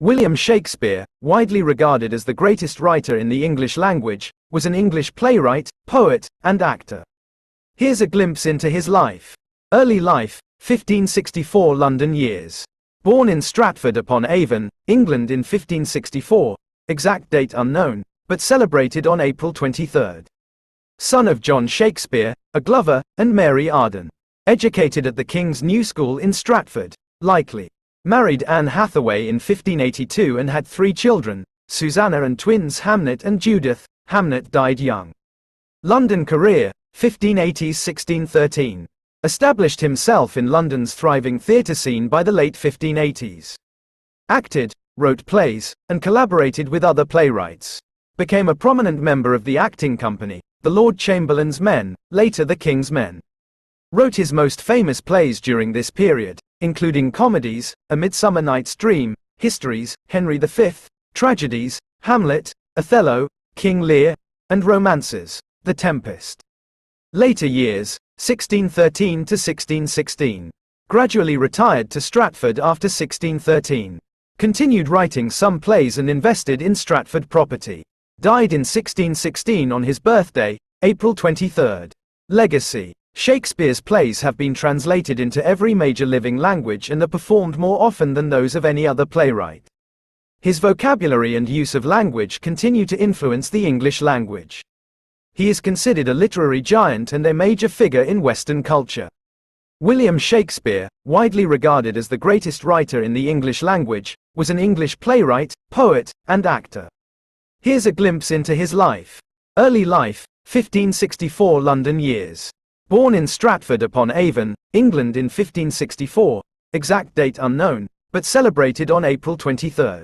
William Shakespeare, widely regarded as the greatest writer in the English language, was an English playwright, poet, and actor. Here's a glimpse into his life. Early life, 1564 London years. Born in Stratford-upon-Avon, England in 1564, exact date unknown, but celebrated on April 23. Son of John Shakespeare, a glover, and Mary Arden. Educated at the King's New School in Stratford, likely. Married Anne Hathaway in 1582 and had 3 children, Susanna and twins Hamnet and Judith. Hamnet died young. London career, 1580s–1613. Established himself in London's thriving theatre scene by the late 1580s. Acted, wrote plays, and collaborated with other playwrights. Became a prominent member of the acting company, the Lord Chamberlain's Men, later the King's Men. Wrote his most famous plays during this period, including comedies, A Midsummer Night's Dream, histories, Henry V, tragedies, Hamlet, Othello, King Lear, and romances, The Tempest. Later years, 1613 to 1616. Gradually retired to Stratford after 1613. Continued writing some plays and invested in Stratford property. Died in 1616 on his birthday, April 23. Legacy. Shakespeare's plays have been translated into every major living language and are performed more often than those of any other playwright. His vocabulary and use of language continue to influence the English language. He is considered a literary giant and a major figure in Western culture. William Shakespeare, widely regarded as the greatest writer in the English language, was an English playwright, poet, and actor. Here's a glimpse into his life. Early life, 1564 London years. Born in Stratford-upon-Avon, England in 1564, exact date unknown, but celebrated on April 23.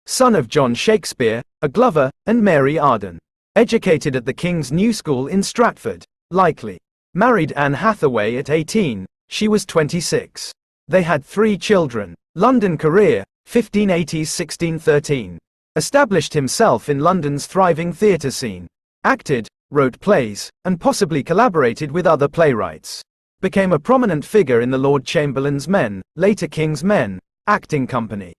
Son of John Shakespeare, a glover, and Mary Arden. Educated at the King's New School in Stratford, likely. Married Anne Hathaway at 18, she was 26. They had 3 children. London career, 1580s–1613. Established himself in London's thriving theatre scene. Acted, wrote plays, and possibly collaborated with other playwrights. Became a prominent figure in the Lord Chamberlain's Men, later King's Men, acting company.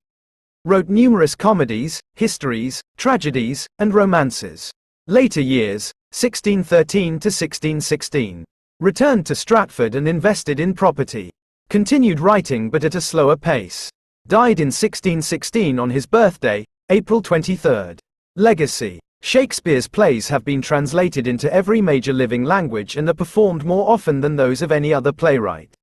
Wrote numerous comedies, histories, tragedies, and romances. Later years, 1613 to 1616. Returned to Stratford and invested in property. Continued writing but at a slower pace. Died in 1616 on his birthday, April 23. Legacy. Shakespeare's plays have been translated into every major living language and are performed more often than those of any other playwright.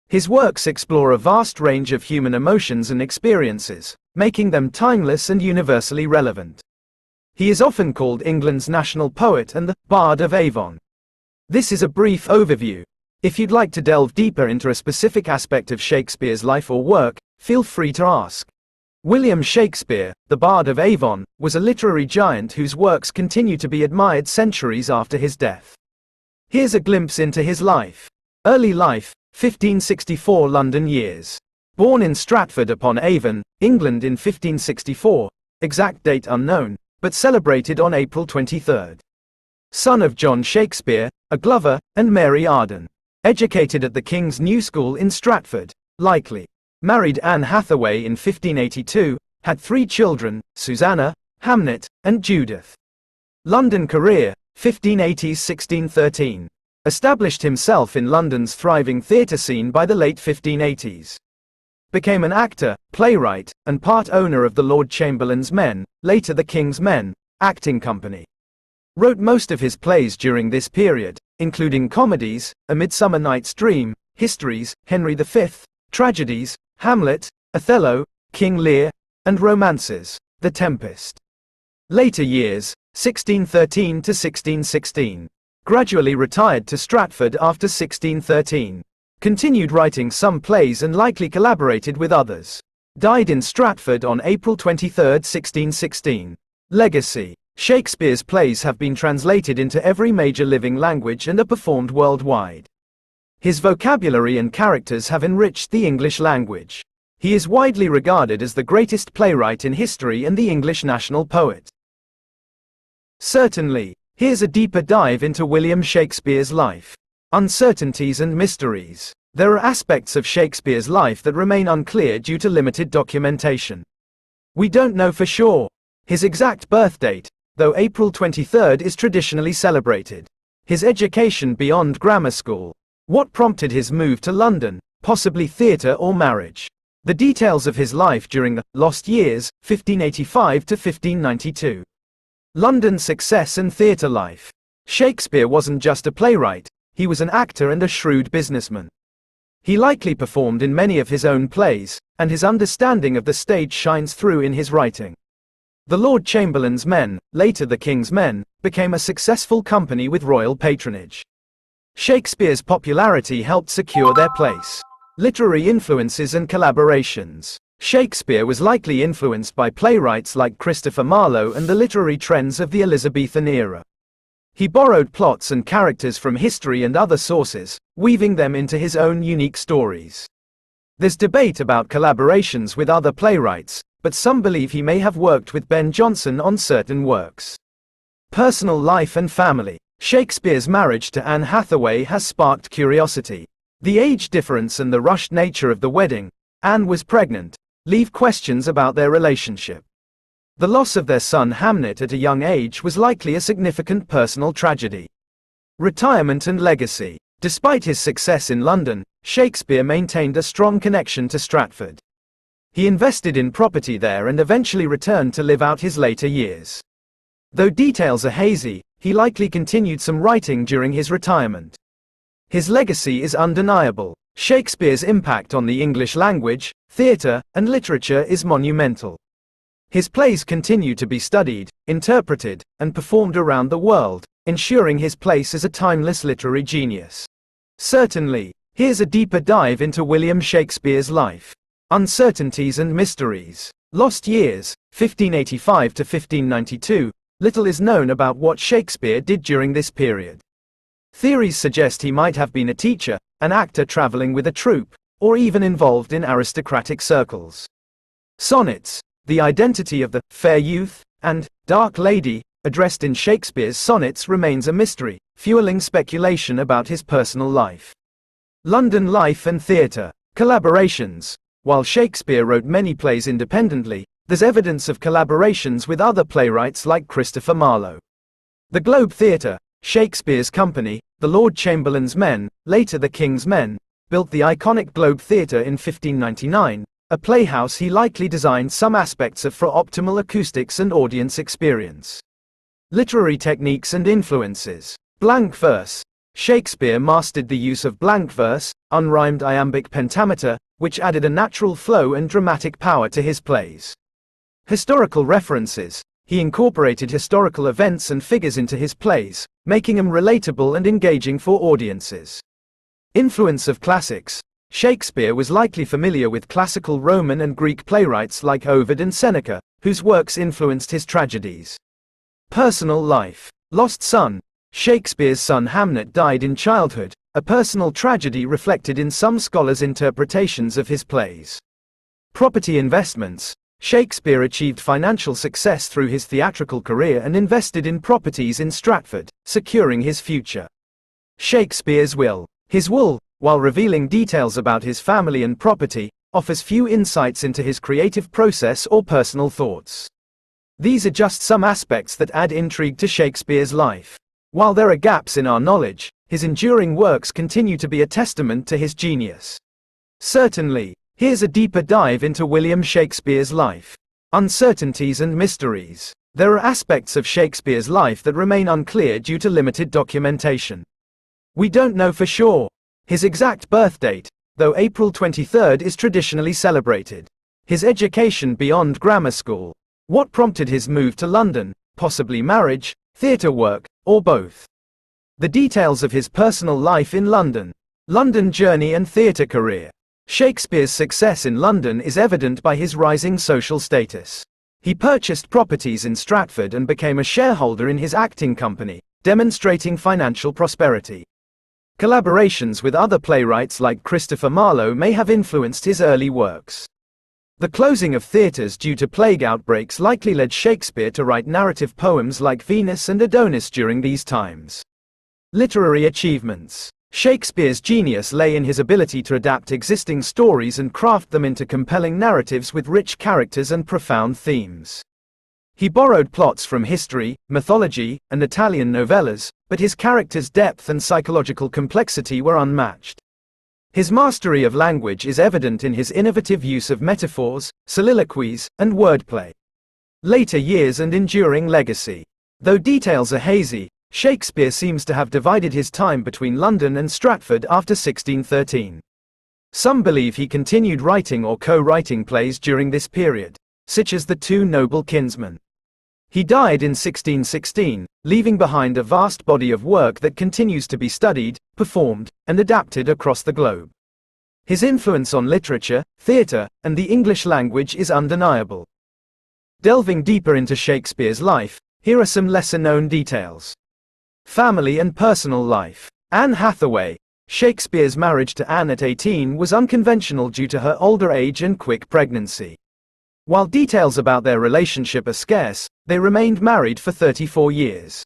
His works explore a vast range of human emotions and experiences, making them timeless and universally relevant. He is often called England's national poet and the Bard of Avon. This is a brief overview. If you'd like to delve deeper into a specific aspect of Shakespeare's life or work, feel free to ask. William Shakespeare, the Bard of Avon, was a literary giant whose works continue to be admired centuries after his death. Here's a glimpse into his life. Early life, 1564 London years. Born in Stratford-upon-Avon, England in 1564, exact date unknown, but celebrated on April 23. Son of John Shakespeare, a glover, and Mary Arden. Educated at the King's New School in Stratford, likely. Married Anne Hathaway in 1582, had 3 children, Susanna, Hamnet, and Judith. London career, 1580s–1613. Established himself in London's thriving theatre scene by the late 1580s. Became an actor, playwright, and part owner of the Lord Chamberlain's Men, later the King's Men, acting company. Wrote most of his plays during this period, including comedies, A Midsummer Night's Dream, histories, Henry V, tragedies, Hamlet, Othello, King Lear, and romances, The Tempest. Later years, 1613 to 1616. Gradually retired to Stratford after 1613. Continued writing some plays and likely collaborated with others. Died in Stratford on April 23, 1616. Legacy. Shakespeare's plays have been translated into every major living language and are performed worldwide. His vocabulary and characters have enriched the English language. He is widely regarded as the greatest playwright in history and the English national poet. Certainly, here's a deeper dive into William Shakespeare's life. Uncertainties and mysteries. There are aspects of Shakespeare's life that remain unclear due to limited documentation. We don't know for sure his exact birth date, though April 23rd is traditionally celebrated. His education beyond grammar school. What prompted his move to London, possibly theatre or marriage? The details of his life during the lost years, 1585 to 1592. London success and theatre life. Shakespeare wasn't just a playwright, he was an actor and a shrewd businessman. He likely performed in many of his own plays, and his understanding of the stage shines through in his writing. The Lord Chamberlain's Men, later the King's Men, became a successful company with royal patronage. Shakespeare's popularity helped secure their place. Literary influences and collaborations. Shakespeare was likely influenced by playwrights like Christopher Marlowe and the literary trends of the Elizabethan era. He borrowed plots and characters from history and other sources, weaving them into his own unique stories. There's debate about collaborations with other playwrights, but some believe he may have worked with Ben Jonson on certain works. Personal life and family. Shakespeare's marriage to Anne Hathaway has sparked curiosity. The age difference and the rushed nature of the wedding, Anne was pregnant, leave questions about their relationship. The loss of their son Hamnet at a young age was likely a significant personal tragedy. Retirement and legacy. Despite his success in London, Shakespeare maintained a strong connection to Stratford. He invested in property there and eventually returned to live out his later years. Though details are hazy, he likely continued some writing during his retirement. His legacy is undeniable. Shakespeare's impact on the English language, theatre, and literature is monumental. His plays continue to be studied, interpreted, and performed around the world, ensuring his place as a timeless literary genius. Certainly, here's a deeper dive into William Shakespeare's life. Uncertainties and mysteries. Lost years, 1585 to 1592. Little is known about what Shakespeare did during this period. Theories suggest he might have been a teacher, an actor traveling with a troupe, or even involved in aristocratic circles. Sonnets. The identity of the fair youth and dark lady addressed in Shakespeare's sonnets remains a mystery, fueling speculation about his personal life. London life and theatre. Collaborations. While Shakespeare wrote many plays independently, there's evidence of collaborations with other playwrights like Christopher Marlowe. The Globe Theatre, Shakespeare's company, the Lord Chamberlain's Men, later the King's Men, built the iconic Globe Theatre in 1599, a playhouse he likely designed some aspects of for optimal acoustics and audience experience. Literary techniques and influences. Blank verse. Shakespeare mastered the use of blank verse, unrhymed iambic pentameter, which added a natural flow and dramatic power to his plays. Historical references. He incorporated historical events and figures into his plays, making them relatable and engaging for audiences. Influence of classics. Shakespeare was likely familiar with classical Roman and Greek playwrights like Ovid and Seneca, whose works influenced his tragedies. Personal life. Lost son. Shakespeare's son Hamnet died in childhood, a personal tragedy reflected in some scholars' interpretations of his plays. Property investments. Shakespeare achieved financial success through his theatrical career and invested in properties in Stratford, securing his future. Shakespeare's will. His will, while revealing details about his family and property, offers few insights into his creative process or personal thoughts. These are just some aspects that add intrigue to Shakespeare's life. While there are gaps in our knowledge, his enduring works continue to be a testament to his genius. Certainly, here's a deeper dive into William Shakespeare's life. Uncertainties and mysteries. There are aspects of Shakespeare's life that remain unclear due to limited documentation. We don't know for sure his exact birth date, though April 23rd is traditionally celebrated. His education beyond grammar school. What prompted his move to London, possibly marriage, theatre work, or both. The details of his personal life in London. London journey and theatre career. Shakespeare's success in London is evident by his rising social status. He purchased properties in Stratford and became a shareholder in his acting company, demonstrating financial prosperity. Collaborations with other playwrights like Christopher Marlowe may have influenced his early works. The closing of theatres due to plague outbreaks likely led Shakespeare to write narrative poems like Venus and Adonis during these times. Literary achievements. Shakespeare's genius lay in his ability to adapt existing stories and craft them into compelling narratives with rich characters and profound themes. He borrowed plots from history, mythology, and Italian novellas, but his characters' depth and psychological complexity were unmatched. His mastery of language is evident in his innovative use of metaphors, soliloquies, and wordplay. Later years and enduring legacy. Though details are hazy, Shakespeare seems to have divided his time between London and Stratford after 1613. Some believe he continued writing or co-writing plays during this period, such as The Two Noble Kinsmen. He died in 1616, leaving behind a vast body of work that continues to be studied, performed, and adapted across the globe. His influence on literature, theatre, and the English language is undeniable. Delving deeper into Shakespeare's life, here are some lesser-known details. Family and personal life. Anne Hathaway. Shakespeare's marriage to Anne at 18 was unconventional due to her older age and quick pregnancy. While details about their relationship are scarce, they remained married for 34 years.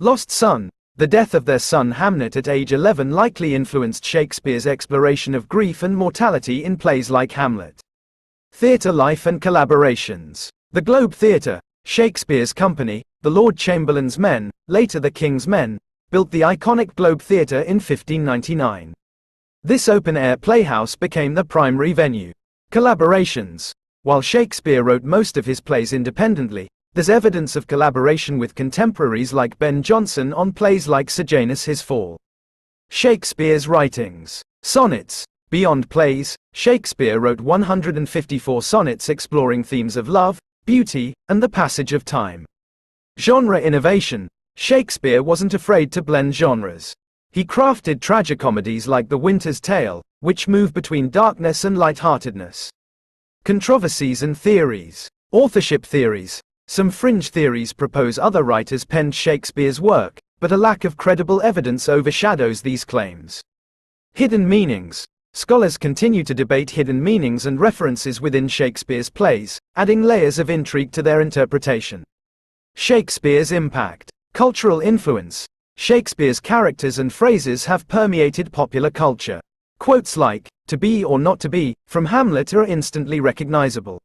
Lost son. The death of their son Hamnet at age 11 likely influenced Shakespeare's exploration of grief and mortality in plays like Hamlet. Theatre life and collaborations. The Globe Theatre, Shakespeare's company, the Lord Chamberlain's Men, later the King's Men, built the iconic Globe Theatre in 1599. This open-air playhouse became the primary venue. Collaborations. While Shakespeare wrote most of his plays independently, there's evidence of collaboration with contemporaries like Ben Jonson on plays like Sejanus His Fall. Shakespeare's writings. Sonnets. Beyond plays, Shakespeare wrote 154 sonnets exploring themes of love, beauty, and the passage of time. Genre innovation. Shakespeare wasn't afraid to blend genres. He crafted tragicomedies like The Winter's Tale, which move between darkness and lightheartedness. Controversies and theories. Authorship theories. Some fringe theories propose other writers penned Shakespeare's work, but a lack of credible evidence overshadows these claims. Hidden meanings. Scholars continue to debate hidden meanings and references within Shakespeare's plays, adding layers of intrigue to their interpretation. Shakespeare's impact. Cultural influence. Shakespeare's characters and phrases have permeated popular culture. Quotes like, "to be or not to be," from Hamlet are instantly recognizable.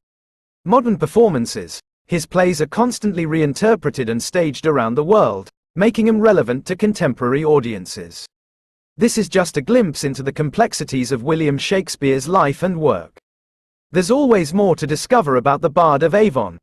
Modern performances. His plays are constantly reinterpreted and staged around the world, making them relevant to contemporary audiences. This is just a glimpse into the complexities of William Shakespeare's life and work. There's always more to discover about the Bard of Avon.